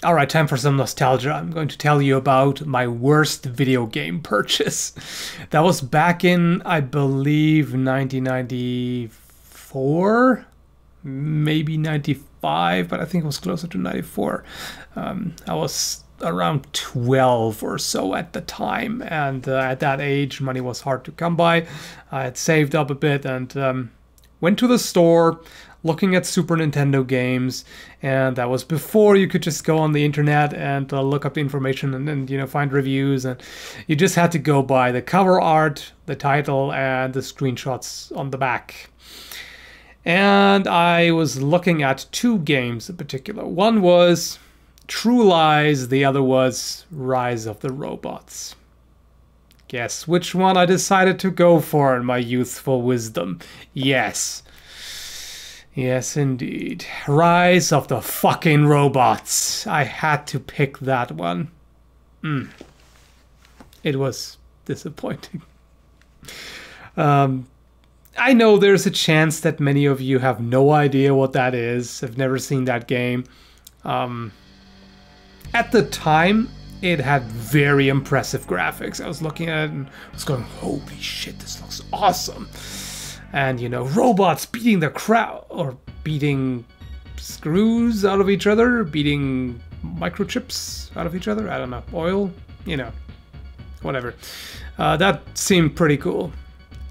Alright, time for some nostalgia. I'm going to tell you about my worst video game purchase. That was back in, I believe, 1994? Maybe 95, but I think it was closer to 94. I was around 12 or so at the time, and at that age, money was hard to come by. I had saved up a bit and went to the store looking at Super Nintendo games, and that was before you could just go on the internet and look up the information and then, you know, find reviews, and you just had to go by the cover art, the title, and the screenshots on the back. And I was looking at two games in particular. One was True Lies, the other was Rise of the Robots. Guess which one I decided to go for in my youthful wisdom? Yes. Yes, indeed. Rise of the fucking Robots. I had to pick that one. It was disappointing. I know there's a chance that many of you have no idea what that is. I've never seen that game. At the time, it had very impressive graphics. I was looking at it and was going, holy shit, this looks awesome. And, you know, robots beating the crowd, or beating screws out of each other, beating microchips out of each other, I don't know, oil, you know, whatever. That seemed pretty cool.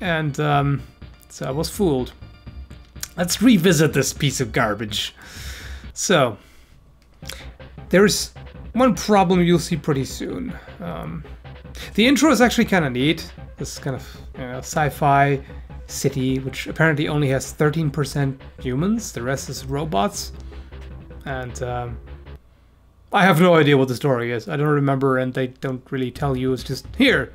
And so I was fooled. Let's revisit this piece of garbage. So, there's one problem you'll see pretty soon. The intro is actually kind of neat. This kind of, you know, sci-fi city, which apparently only has 13% humans. The rest is robots. And I have no idea what the story is. I don't remember, and they don't really tell you. It's just, here,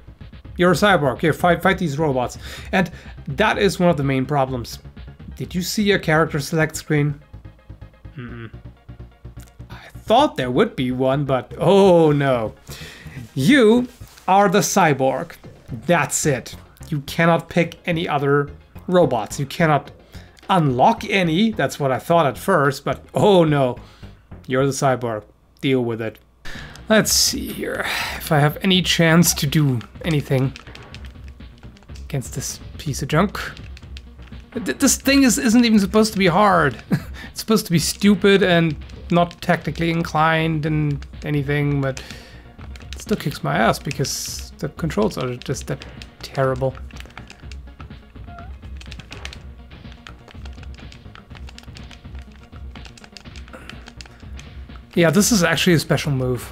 you're a cyborg. Here, fight these robots. And that is one of the main problems. Did you see a character select screen? I thought there would be one, but oh no. You are the cyborg. That's it. You cannot pick any other robots. You cannot unlock any. That's what I thought at first, but oh no. You're the cyborg. Deal with it. Let's see here. If I have any chance to do anything against this piece of junk. This thing isn't even supposed to be hard. It's supposed to be stupid and not technically inclined and anything, but it still kicks my ass because the controls are just that terrible. Yeah, this is actually a special move.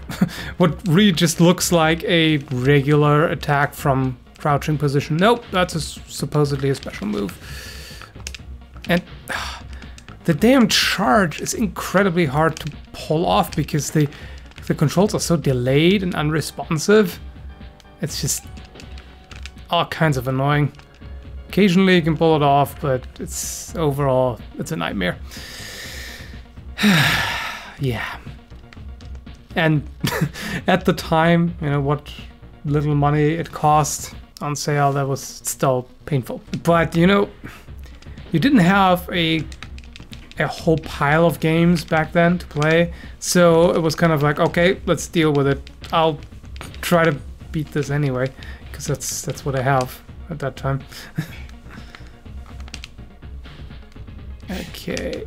What really just looks like a regular attack from crouching position. Nope, that's supposedly a special move. And the damn charge is incredibly hard to pull off because the controls are so delayed and unresponsive. It's just all kinds of annoying. Occasionally you can pull it off, but it's overall, it's a nightmare. Yeah. And at the time, you know, what little money it cost on sale, that was still painful. But, you know, you didn't have a whole pile of games back then to play, so it was kind of like, okay, let's deal with it. I'll try to beat this anyway, because that's what I have at that time. Okay.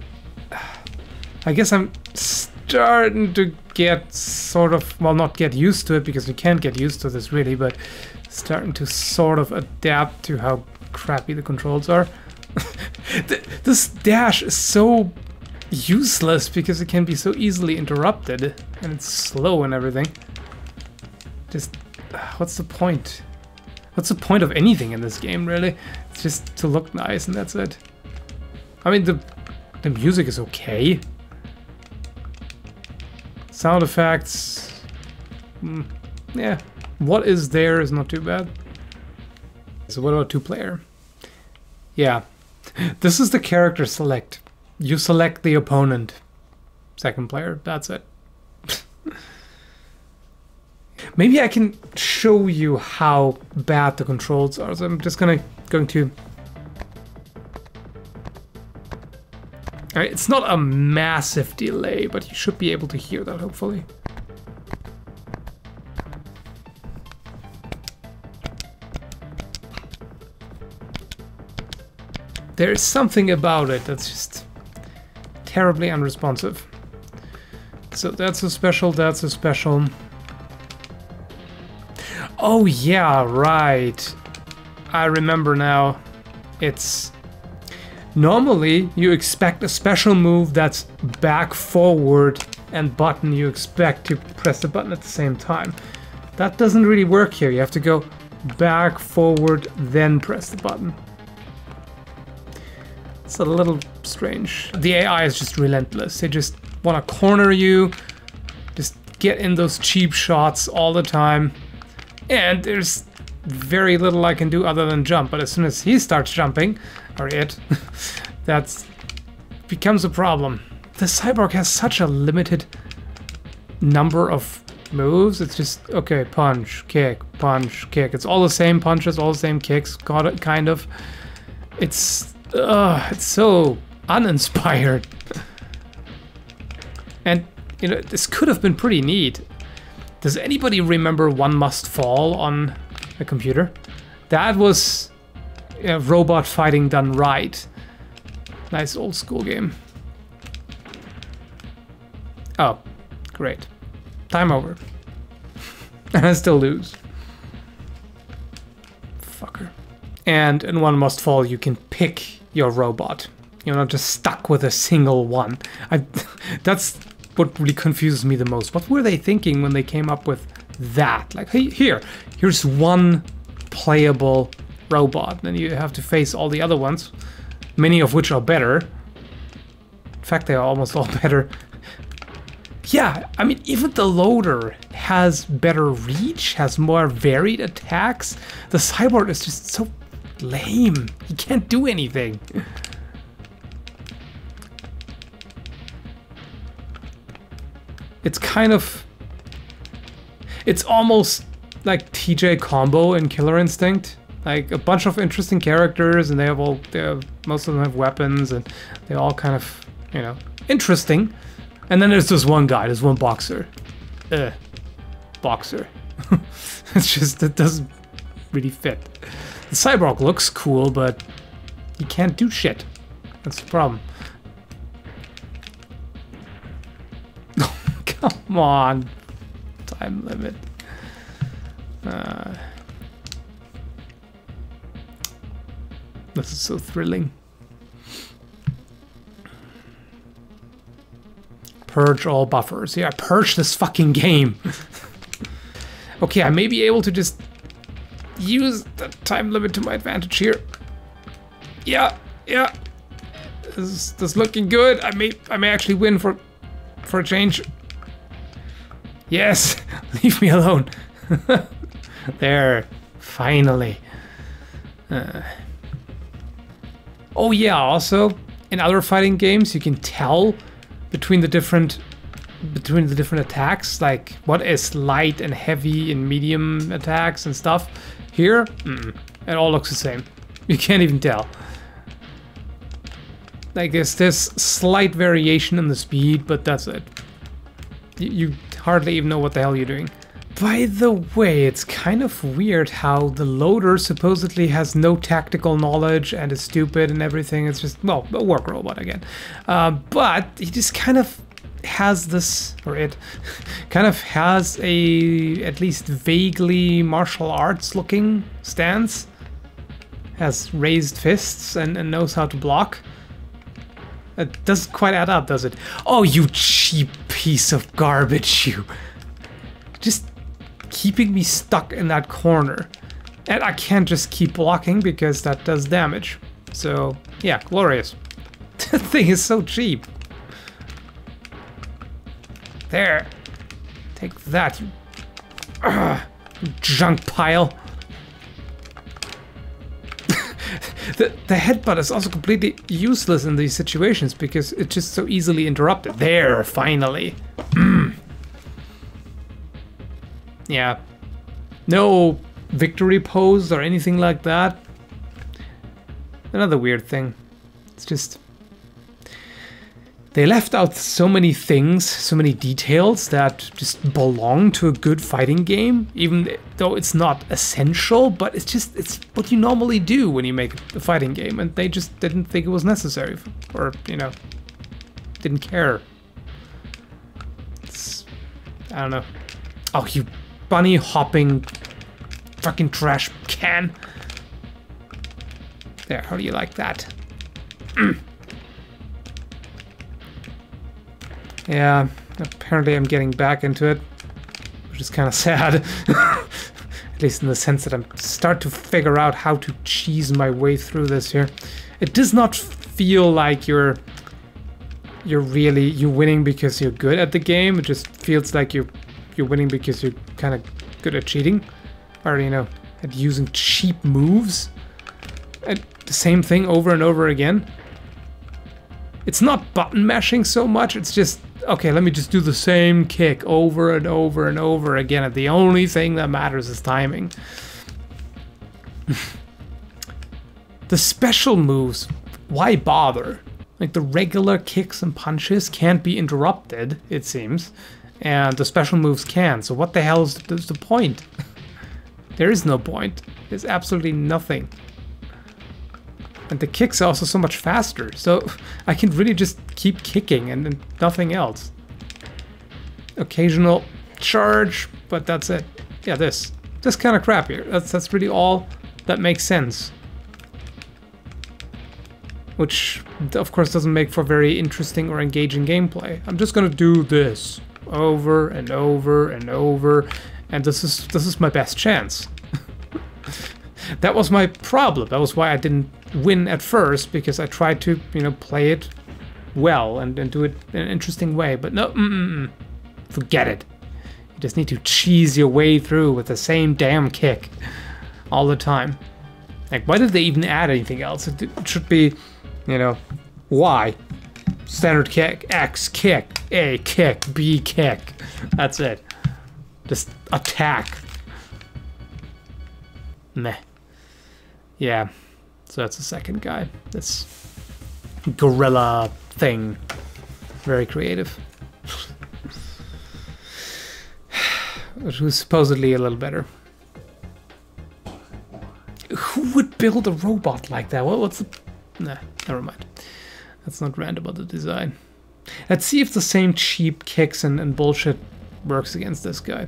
I guess I'm starting to get sort of, well, not get used to it, because you can't get used to this really, but starting to sort of adapt to how crappy the controls are. This dash is so useless because it can be so easily interrupted, and it's slow and everything. Just, what's the point? What's the point of anything in this game, really? It's just to look nice, and that's it. I mean, the music is okay. Sound effects, yeah, what is there is not too bad. So what about two-player? Yeah, this is the character select. You select the opponent. Second player, that's it. Maybe I can show you how bad the controls are. So I'm just going to Alright, it's not a massive delay, but you should be able to hear that, hopefully. There is something about it that's just terribly unresponsive. So that's a special, that's a special. Oh yeah, right. I remember now. It's... Normally, you expect a special move that's back, forward, and button. You expect to press the button at the same time. That doesn't really work here. You have to go back, forward, then press the button. It's a little strange. The AI is just relentless. They just want to corner you, just get in those cheap shots all the time. And there's very little I can do other than jump. But as soon as he starts jumping, or it, that becomes a problem. The cyborg has such a limited number of moves. It's just, okay, punch, kick, punch, kick. It's all the same punches, all the same kicks, got it, kind of. It's so uninspired. And, you know, this could have been pretty neat. Does anybody remember One Must Fall on a computer? That was robot fighting done right. Nice old school game. Oh, great. Time over. And I still lose. Fucker. And in One Must Fall, you can pick your robot. You're not just stuck with a single one. That's what really confuses me the most. What were they thinking when they came up with that? Like, hey, here's one playable robot. Then you have to face all the other ones, many of which are better. In fact, they are almost all better. Yeah, I mean, even the loader has better reach, has more varied attacks. The cyborg is just so lame. He can't do anything. It's kind of... It's almost like TJ Combo in Killer Instinct. Like, a bunch of interesting characters, and most of them have weapons, and they're all kind of, you know, interesting. And then there's this one guy, this one boxer. Boxer. It's just, it doesn't really fit. The cyborg looks cool, but he can't do shit. That's the problem. Come on. Time limit. This is so thrilling. Purge all buffers. Yeah, purge this fucking game. Okay, I may be able to just use the time limit to my advantage here. Yeah. This is looking good. I may actually win for a change. Yes, leave me alone. There, finally. Oh yeah, also in other fighting games you can tell between the different attacks, like what is light and heavy and medium attacks and stuff. Here, it all looks the same. You can't even tell. Like there's slight variation in the speed, but that's it. You hardly even know what the hell you're doing. By the way, it's kind of weird how the loader supposedly has no tactical knowledge and is stupid and everything. It's just, well, a work robot again. But he just kind of has this, or it kind of has a at least vaguely martial arts looking stance. Has raised fists and knows how to block. It doesn't quite add up, does it? Oh, you cheap piece of garbage, you. Just keeping me stuck in that corner. And I can't just keep blocking because that does damage. So, yeah, glorious. That thing is so cheap. There. Take that, you junk pile. The headbutt is also completely useless in these situations because it's just so easily interrupted. There, finally. Yeah. No victory pose or anything like that. Another weird thing. It's just... They left out so many things, so many details that just belong to a good fighting game, even though it's not essential, but it's what you normally do when you make a fighting game, and they just didn't think it was necessary, or, you know, didn't care. I don't know. Oh, you bunny hopping fucking trash can. There, how do you like that? Yeah, apparently I'm getting back into it, which is kind of sad. At least in the sense that I'm start to figure out how to cheese my way through this here. It does not feel like you're winning because you're good at the game. It just feels like you're winning because you're kind of good at cheating, or, you know, at using cheap moves. And the same thing over and over again. It's not button mashing so much, it's just, okay, let me just do the same kick over and over and over again, and the only thing that matters is timing. The special moves, why bother? Like, the regular kicks and punches can't be interrupted, it seems, and the special moves can, so what the hell is the point? There is no point. There's absolutely nothing. And the kicks are also so much faster, so I can really just keep kicking and nothing else. Occasional charge, but that's it. Yeah, this kind of crap here. That's really all that makes sense. Which, of course, doesn't make for very interesting or engaging gameplay. I'm just gonna do this over and over and over, and this is my best chance. That was my problem. That was why I didn't win at first, because I tried to, you know, play it well and do it in an interesting way. But no, forget it. You just need to cheese your way through with the same damn kick all the time. Like, why did they even add anything else? It should be, you know, Y, standard kick, X kick, A kick, B kick. That's it. Just attack. Meh. Yeah, so that's the second guy. This gorilla thing. Very creative. Which was supposedly a little better. Who would build a robot like that? What's the... Nah, never mind. That's not random about the design. Let's see if the same cheap kicks and bullshit works against this guy.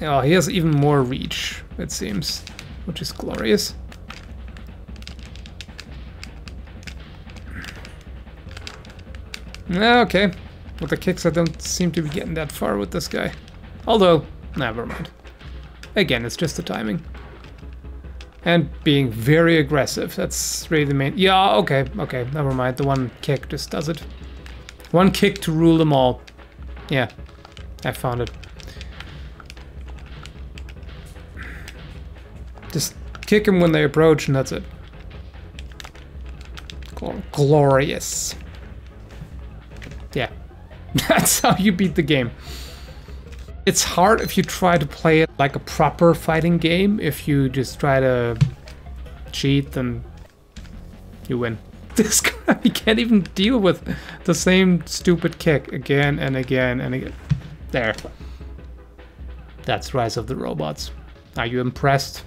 Oh, he has even more reach, it seems, which is glorious. Okay, with the kicks I don't seem to be getting that far with this guy. Although, never mind. Again, it's just the timing. And being very aggressive, that's really the main... Yeah, okay, never mind. The one kick just does it. One kick to rule them all. Yeah, I found it. Just kick them when they approach, and that's it. Glorious. Yeah, that's how you beat the game. It's hard if you try to play it like a proper fighting game. If you just try to cheat, then you win. This guy, he can't even deal with the same stupid kick again and again and again. There. That's Rise of the Robots. Are you impressed?